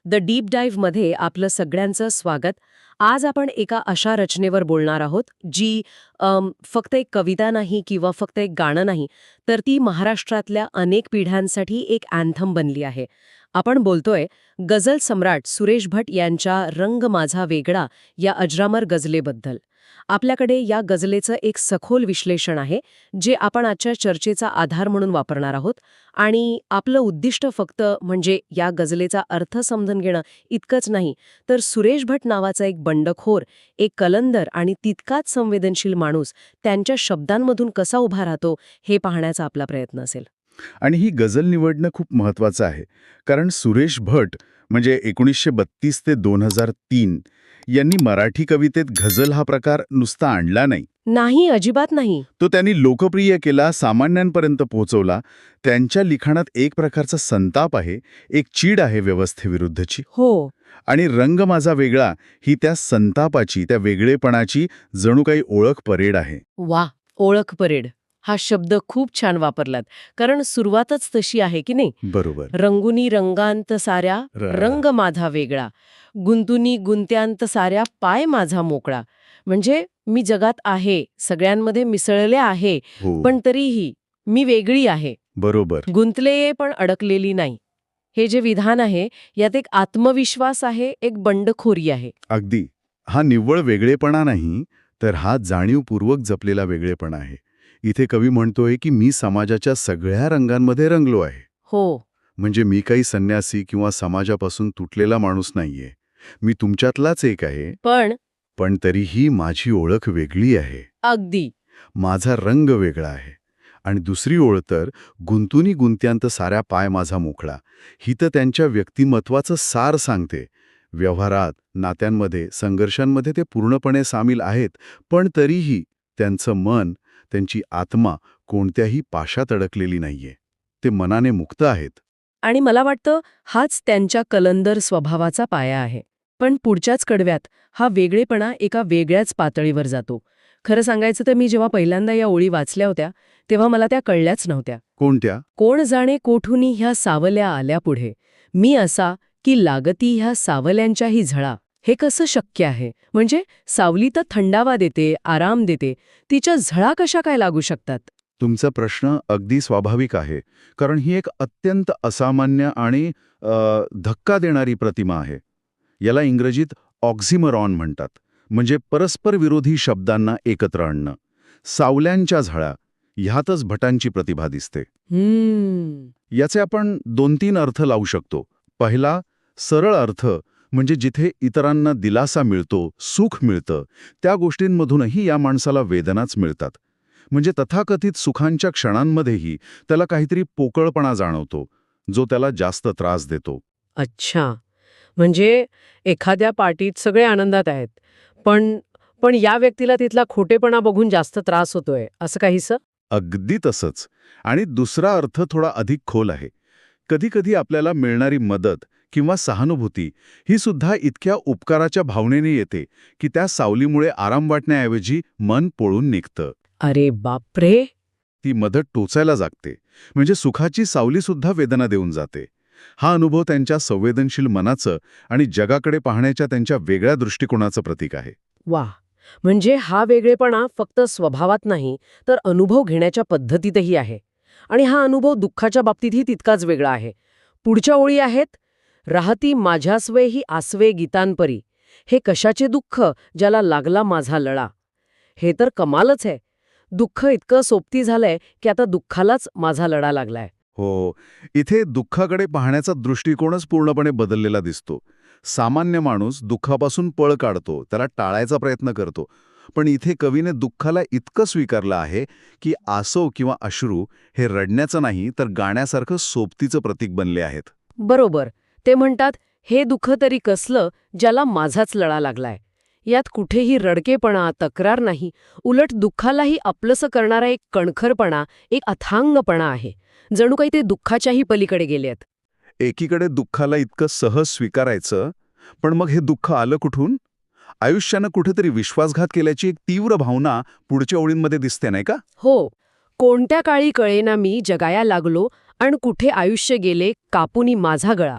The deep डाईव्हमध्ये आपलं सगळ्यांचं स्वागत. आज आपण एका अशा रचनेवर बोलणार आहोत जी फक्त एक कविता नाही किंवा फक्त एक गाणं नाही, तर ती महाराष्ट्रातल्या अनेक पिढ्यांसाठी एक अँथम बनली आहे. आपण बोलतोय गझल सम्राट सुरेश भट यांच्या रंग माझा वेगळा या अजरामर गझलेबद्दल. आपल्याकडे या गझलेचं एक सखोल विश्लेषण आहे, जे आपण आजच्या चर्चेचा आधार म्हणून वापरणार आहोत. आणि आपलं उद्दिष्ट फक्त म्हणजे या गझलेचा अर्थ समजून घेणं इतकंच नाही, तर सुरेश भट नावाचा एक बंडखोर, एक कलंदर आणि तितकाच संवेदनशील माणूस त्यांच्या शब्दांमधून कसा उभा राहतो हे पाहण्याचा आपला प्रयत्न असेल. आणि ही गझल निवडणं खूप महत्वाचं आहे, कारण सुरेश भट म्हणजे 1932 ते 2003 यांनी मराठी कवितेत गझल हा प्रकार नुसता आणला नाही. नाही, अजिबात नाही. तो त्यांनी लोकप्रिय केला, सामान्यांपर्यंत पोहोचवला. त्यांच्या लिखाणात एक प्रकारचा संताप आहे, एक चीड आहे व्यवस्थेविरुद्धची. हो. आणि रंग माझा वेगळा ही त्या संतापाची, त्या वेगळेपणाची जणू काही ओळख परेड आहे. वा, ओळख परेड हा शब्द खूप छान वापरलात, कारण सुरुवातच तशी आहे की नाही. बरोबर. रंगुनी रंगांत साऱ्या रंग माझा वेगळा, गुंतुनी गुंत्यांत साऱ्या पाय माझा मोकळा. म्हणजे मी जगात आहे, सगळ्यांमध्ये मिसळले आहे, हो. पण तरीही मी वेगळी आहे. बरोबर. गुंतले पण अडकलेली नाही. हे जे विधान आहे, यात एक आत्मविश्वास आहे, एक बंडखोरी आहे. अगदी. हा निव्वळ वेगळेपणा नाही, तर हा जाणीवपूर्वक जपलेला वेगळेपणा आहे. इथे कवी म्हणतोय की मी समाजाच्या सगळ्या रंगांमध्ये रंगलो आहे. हो. म्हणजे मी काही संन्यासी किंवा समाजापासून तुटलेला माणूस नाहीये. मी तुमच्यातलाच एक आहे. पण तरीही माझी ओळख वेगळी आहे. अगदी. माझा रंग वेगळा आहे. आणि दुसरी ओळ तर गुंतुनी गुंत्यांत साऱ्या पाय माझा मोकळा. ही तर त्यांच्या व्यक्तिमत्वाचं सार सांगते. व्यवहारात, नात्यांमध्ये, संघर्षांमध्ये ते पूर्णपणे सामील आहेत, पण तरीही त्यांचं मन, त्यांची आत्मा कोणत्याही पाशात अडकलेली नाहीये. ते मनाने मुक्त आहेत. आणि मला वाटतं हाच त्यांच्या कलंदर स्वभावाचा पाया आहे. पण पुढच्याच कडव्यात हा वेगळेपणा एका वेगळ्याच पातळीवर जातो. खरं सांगायचं तर मी जेव्हा पहिल्यांदा या ओळी वाचल्या होत्या, तेव्हा मला त्या कळल्याच नव्हत्या. कोणत्या? कोण जाणे कोठुनी ह्या सावल्या आल्या पुढे, मी असा की लागती ह्या सावल्यांच्याही झळा. हे कसं शक्य आहे? म्हणजे सावली तर थंडावा देते, आराम देते, तिच्या झळा कशा काय लागू शकतात? तुमचा प्रश्न अगदी स्वाभाविक आहे, कारण ही एक अत्यंत असामान्य आणि धक्का देणारी प्रतिमा आहे. याला इंग्रजीत ऑक्झिमरॉन म्हणतात, म्हणजे परस्पर विरोधी शब्दांना एकत्र आणणं. सावल्यांच्या झळा ह्यातच भटांची प्रतिभा दिसते. याचे आपण 2-3 अर्थ लावू शकतो. पहिला, सरळ अर्थ म्हणजे जिथे इतरांना दिलासा मिळतो, सुख मिळतं, त्या गोष्टींमधूनही या माणसाला वेदनाच मिळतात. म्हणजे तथाकथित सुखांच्या क्षणांमध्येही त्याला काहीतरी पोकळपणा जाणवतो, जो त्याला जास्त त्रास देतो. अच्छा, म्हणजे एखाद्या पार्टीत सगळे आनंदात आहेत, पण पण या व्यक्तीला तिथला खोटेपणा बघून जास्त त्रास होतोय, असं काहीसं? अगदी तसंच. आणि दुसरा अर्थ थोडा अधिक खोल आहे. कधीकधी आपल्याला मिळणारी मदत किंवा सहानुभूती ही सुद्धा इतक्या उपकाराच्या भावनेने येते की त्या सावलीमुळे आराम वाटण्याऐवजी मन पोळून निघतं. अरे बापरे. ती मदत टोचायला जागते. म्हणजे सुखाची सावलीसुद्धा वेदना देऊन जाते. हा अनुभव त्यांच्या संवेदनशील मनाचं आणि जगाकडे पाहण्याच्या त्यांच्या वेगळ्या दृष्टिकोनाचं प्रतीक आहे. वा, म्हणजे हा वेगळेपणा फक्त स्वभावात नाही, तर अनुभव घेण्याच्या पद्धतीतही आहे. आणि हा अनुभव दुःखाच्या बाबतीतही तितकाच वेगळा आहे. पुढच्या ओळी आहेत, राहती माझ्यास्वे ही आसवे गीतांपरी, हे कशाचे दुःख ज्याला लागला माझा लळा. हे तर कमालच आहे. दुःख इतकं सोबती झालंय की आता दुःखालाच माझा लढा लागलाय. हो, इथे दुःखाकडे पाहण्याचा दृष्टिकोनच पूर्णपणे बदललेला दिसतो. सामान्य माणूस दुःखापासून पळ काढतो, त्याला टाळायचा प्रयत्न करतो. पण इथे कवीने दुःखाला इतकं स्वीकारलं आहे की आसव किंवा अश्रू हे रडण्याचं नाही, तर गाण्यासारखं सोबतीचं प्रतीक बनले आहेत. बरोबर. ते म्हणतात, हे दुःख तरी कसलं ज्याला माझाच लळा लागलाय. यात कुठेही रडकेपणा, तक्रार नाही, उलट दुःखालाही आपलंसं करणारा एक कणखरपणा, एक अथांगपणा आहे. जणू काही ते दुःखाच्याही पलीकडे गेलेत. एकीकडे दुःखाला इतकं सहज स्वीकारायचं, पण मग हे दुःख आलं कुठून? आयुष्यानं कुठेतरी विश्वासघात केल्याची एक तीव्र भावना पुढच्या ओळींमध्ये दिसते, नाही का? हो. कोणत्या काळी कळेना मी जगाया लागलो, अन कुठे आयुष्य गेले कापुनी माझा गळा.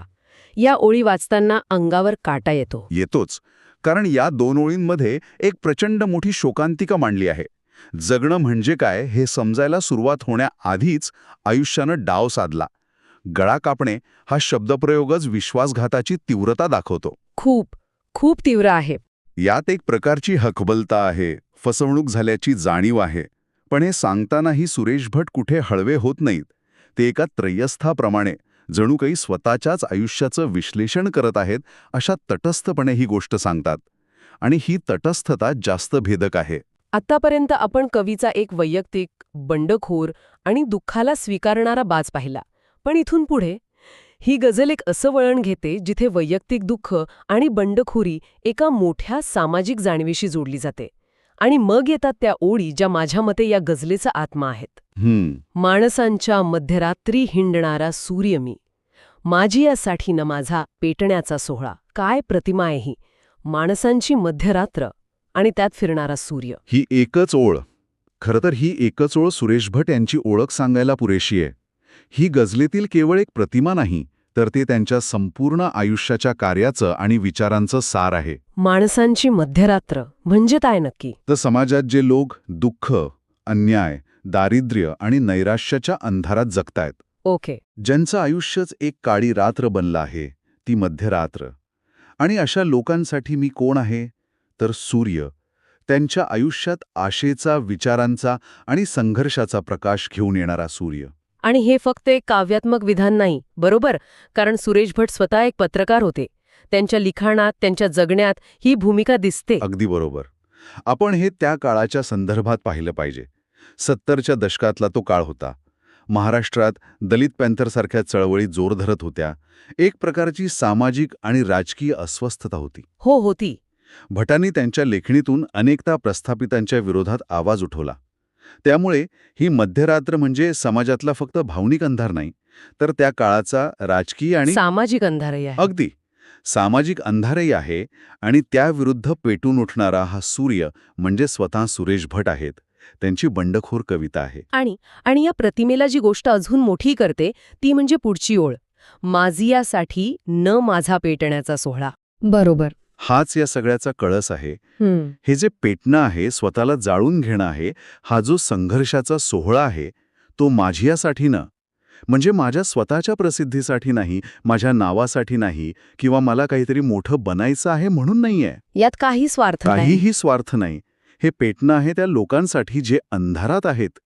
या ओळी वाचताना अंगावर काटा येतो. येतोच, कारण या 2 ओळींमध्ये एक प्रचंड मोठी शोकांतिका मांडली आहे. जगणं म्हणजे काय हे समजायला सुरुवात होण्याआधीच आयुष्यानं डाव साधला. गळा कापणे हा शब्दप्रयोगच विश्वासघाताची तीव्रता दाखवतो. खूप खूप तीव्र आहे. यात एक प्रकारची हकबलता आहे, फसवणूक झाल्याची जाणीव आहे. पण हे सांगतानाही सुरेश भट कुठे हळवे होत नाहीत. ते एका त्रयस्थाप्रमाणे जणू काही स्वतःच्याच आयुष्याचं विश्लेषण करत आहेत अशा तटस्थपणे ही गोष्ट सांगतात. आणि ही तटस्थता जास्त भेदक आहे. आतापर्यंत आपण कवीचा एक वैयक्तिक, बंडखोर आणि दुःखाला स्वीकारणारा बाज पाहिला. पण इथून पुढे ही गझल एक असं वळण घेते जिथे वैयक्तिक दुःख आणि बंडखोरी एका मोठ्या सामाजिक जाणीवेशी जोडली जाते. आणि मग येतात त्या ओळी ज्या माझ्या मते या गझलेचा आत्मा आहेत. माणसांच्या मध्यरात्री हिंडणारा सूर्य मी, माझी यासाठी न माझा पेटण्याचा सोहळा. काय प्रतिमा आहे ही! माणसांची मध्यरात्र आणि त्यात फिरणारा सूर्य. ही एकच ओळ, खरं तर ही एकच ओळ सुरेश भट यांची ओळख सांगायला पुरेशी आहे. ही गझलेतील केवळ एक प्रतिमा नाही, तर ते त्यांच्या संपूर्ण आयुष्याच्या कार्याचं आणि विचारांचं सार आहे. माणसांची मध्यरात्र म्हणजे काय नक्की? तर समाजात जे लोक दुःख, अन्याय, दारिद्र्य आणि नैराश्याच्या अंधारात जगतायत, ओके. ज्यांचं आयुष्यच एक काळी रात्र बनलं आहे, ती मध्यरात्र. आणि अशा लोकांसाठी मी कोण आहे? तर सूर्य. त्यांच्या आयुष्यात आशेचा, विचारांचा आणि संघर्षाचा प्रकाश घेऊन येणारा सूर्य. आणि हे फक्त एक काव्यात्मक विधान नाही, बरोबर? कारण सुरेश भट स्वतः एक पत्रकार होते. त्यांच्या लिखाणात, त्यांच्या जगण्यात ही भूमिका दिसते. अगदी बरोबर. आपण हे त्या काळाच्या संदर्भात पाहिलं पाहिजे. 70च्या दशकातला तो काळ होता. महाराष्ट्रात दलित पॅंथरसारख्या चळवळी जोर धरत होत्या. एक प्रकारची सामाजिक आणि राजकीय अस्वस्थता होती. हो, होती. भटांनी त्यांच्या लेखणीतून अनेकदा प्रस्थापितांच्या विरोधात आवाज उठवला. त्यामुळे ही मध्यरात्र म्हणजे समाजातला फक्त भावनिक अंधार नाही, तर त्या काळाचा राजकीय आणि सामाजिक अंधारही आहे. अगदी सामाजिक अंधारही आहे. आणि त्याविरुद्ध पेटून उठणारा हा सूर्य म्हणजे स्वतः सुरेश भट आहेत. त्यांची बंडखोर कविता आहे. आणि या प्रतिमेला जी गोष्ट अजून मोठी करते ती म्हणजे पुढची ओळ, माझियासाठी न माझा पेटण्याचा सोहळा. बरोबर. हाच या सगळ्याचा कळस आहे. हे जे पेटणं आहे, स्वतःला जाळून घेणं आहे, हा जो संघर्षाचा सोहळा आहे, तो माझियासाठी न, म्हणजे माझ्या स्वतःच्या प्रसिद्धीसाठी नाही, माझ्या नावासाठी नाही, किंवा मला काहीतरी मोठं बनायचं आहे म्हणून नाहीये. यात काही स्वार्थ नाही. काहीही स्वार्थ नाही. हे पेटणं आहे त्या लोकांसाठी जे अंधारात आहेत.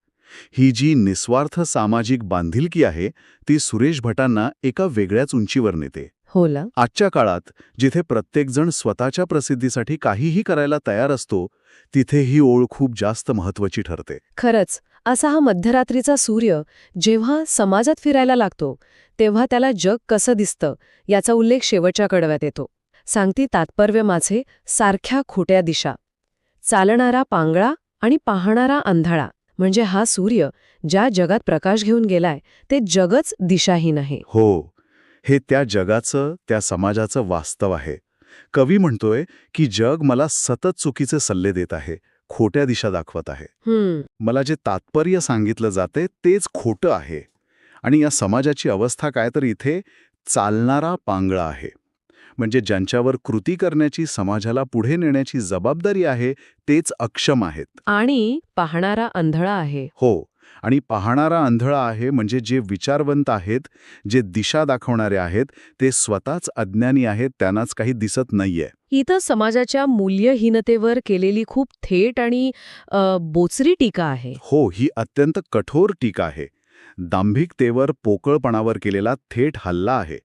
ही जी निस्वार्थ सामाजिक बांधिलकी आहे, ती सुरेश भटांना एका वेगळ्याच उंचीवर नेते. होला. आजच्या काळात जिथे प्रत्येकजण स्वतःच्या प्रसिद्धीसाठी काहीही करायला तयार असतो, तिथे ही ओळ खूप जास्त महत्वाची ठरते. खरंच, असा हा मध्यरात्रीचा सूर्य जेव्हा समाजात फिरायला लागतो, तेव्हा त्याला जग कसं दिसतं याचा उल्लेख शेवटच्या कडव्यात येतो. सांगती तात्पर्य माझे सारख्या खोट्या दिशा, चालणारा पांगळा आणि पाहणारा अंधाळा. म्हणजे हा सूर्य ज्या जगात प्रकाश घेऊन गेलाय, ते जगच दिशाहीन आहे. हो, हे त्या जगाचं, त्या समाजाचं वास्तव आहे. कवी म्हणतोय की जग मला सतत चुकीचे सल्ले देत आहे, खोट्या दिशा दाखवत आहे. मला जे तात्पर्य सांगितलं जाते तेच खोटं आहे. आणि या समाजाची अवस्था काय, तर इथे चालणारा पांगळा आहे. म्हणजे ज्यांच्यावर कृती करण्याची, समाजाला पुढे नेण्याची जबाबदारी आहे, तेच अक्षम आहेत. आणि पाहणारा अंधळा आहे. हो, आणि पाहणारा अंधळा आहे म्हणजे जे विचारवंत आहेत, जे दिशा दाखवणारे आहेत, ते स्वतःच अज्ञानी आहेत, त्यांनाच काही दिसत नाहीये. इथं समाजाच्या मूल्यहीनतेवर केलेली खूप थेट आणि बोचरी टीका आहे. हो, ही अत्यंत कठोर टीका आहे. दांभिकतेवर, पोकळपणावर केलेला थेट हल्ला आहे.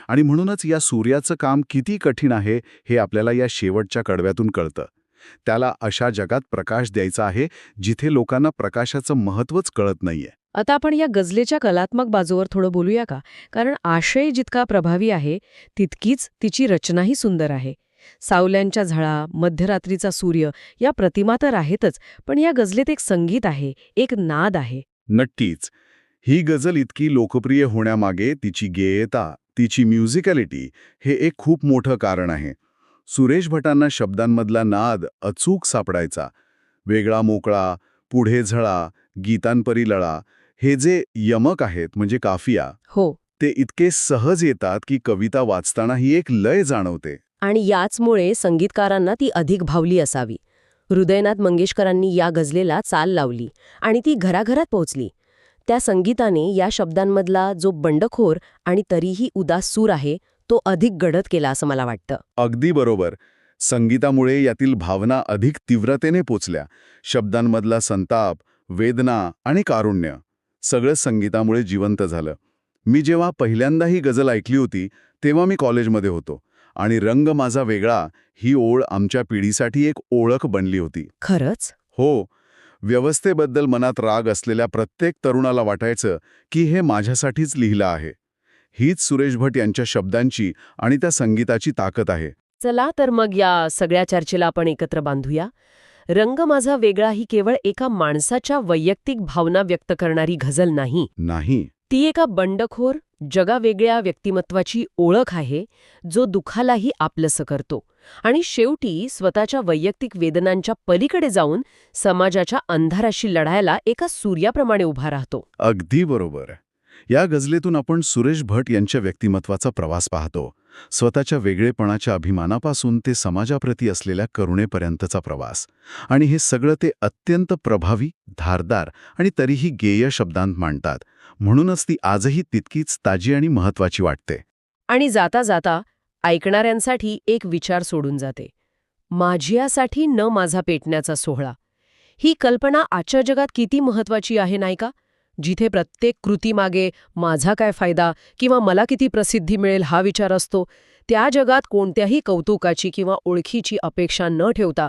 आणि म्हणूनच या सूर्याचं काम किती कठीण आहे हे आपल्याला या शेवटच्या कडव्यातून कळतं. त्याला अशा जगात प्रकाश द्यायचा आहे जिथे लोकांना प्रकाशाचं महत्त्वच कळत नाहीये. आता आपण या गझलेच्या कलात्मक बाजूवर थोडं बोलूया का? कारण आशय जितका प्रभावी आहे, तितकीच तिची रचनाही सुंदर आहे. सावल्यांच्या झळा, मध्यरात्रीचा सूर्य या प्रतिमा तर आहेतच, पण या गझलेत एक संगीत आहे, एक नाद आहे. नक्कीच. ही गझल इतकी लोकप्रिय होण्यामागे तिची गेयता, तिची म्युझिकॅलिटी हे एक खूप मोठं कारण आहे. सुरेश भटांना शब्दांमधला नाद अचूक सापडायचा. वेगळा मोकळा, पुढे झळा, गीतांपरी लळा, हे जे यमक आहेत म्हणजे काफिया, हो, ते इतके सहज येतात की कविता वाचताना ही एक लय जाणवते. आणि याचमुळे संगीतकारांना ती अधिक भावली असावी. हृदयनाथ मंगेशकरांनी या गझलेला चाल लावली आणि ती घराघरात पोहोचली. त्या संगीताने या शब्दांमधला जो बंडखोर आणि तरीही उदास सूर आहे तो अधिक गडद केला असं मला वाटतं. अगदी बरोबर. संगीतामुळे यातील भावना अधिक तीव्रतेने पोचल्या. शब्दांमधला संताप, वेदना आणि कारुण्य सगळं संगीतामुळे जिवंत झालं. मी जेव्हा पहिल्यांदा ही गझल ऐकली होती तेव्हा मी कॉलेजमध्ये होतो आणि रंग माझा वेगळा ही ओळ आमच्या पिढीसाठी एक ओळख बनली होती. खरंच? हो, व्यवस्थेबद्दल मनात राग असलेल्या प्रत्येक तरुणाला वाटायचं की हे माझ्यासाठीच लिहिलं आहे. हीच सुरेश भट यांच्या शब्दांची आणि त्या संगीताची ताकद आहे. चला तर मग या सगळ्या चर्चेला आपण एकत्र बांधूया. रंग माझा वेगळा ही केवळ एका माणसाच्या वैयक्तिक भावना व्यक्त करणारी गझल नाही. नाही. ती एका बंडखोर, जगावेगळ्या व्यक्तिमत्वाची ओळख आहे, जो दुःखालाही आपलंसं करतो आणि शेवटी स्वतःच्या वैयक्तिक वेदनांच्या पलीकडे जाऊन समाजाच्या अंधाराशी लढायला एका सूर्याप्रमाणे उभा राहतो. अगदी बरोबर. या गझलेतून आपण सुरेश भट यांच्या व्यक्तिमत्वाचा प्रवास पाहतो. स्वतःच्या वेगळेपणाच्या अभिमानापासून ते समाजाप्रती असलेल्या करुणेपर्यंतचा प्रवास. आणि हे सगळं ते अत्यंत प्रभावी, धारदार आणि तरीही गेय शब्दांत मांडतात. म्हणूनच ती आजही तितकीच ताजी आणि महत्वाची वाटते. आणि जाता जाता ऐकणाऱ्यांसाठी एक विचार सोडून जाते. माझियासाठी न माझा पेटण्याचा सोहळा. ही कल्पना आजच्या जगात किती महत्वाची आहे नाही का? जिथे प्रत्येक कृतीमागे माझा काय फायदा किंवा मला किती प्रसिद्धी मिळेल हा विचार असतो, त्या जगात कोणत्याही कौतुकाची किंवा ओळखीची अपेक्षा न ठेवता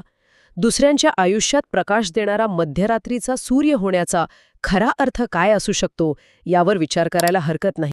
दुसऱ्यांच्या आयुष्यात प्रकाश देणारा मध्यरात्रीचा सूर्य होण्याचा खरा अर्थ काय असू शकतो यावर विचार करायला हरकत नाही.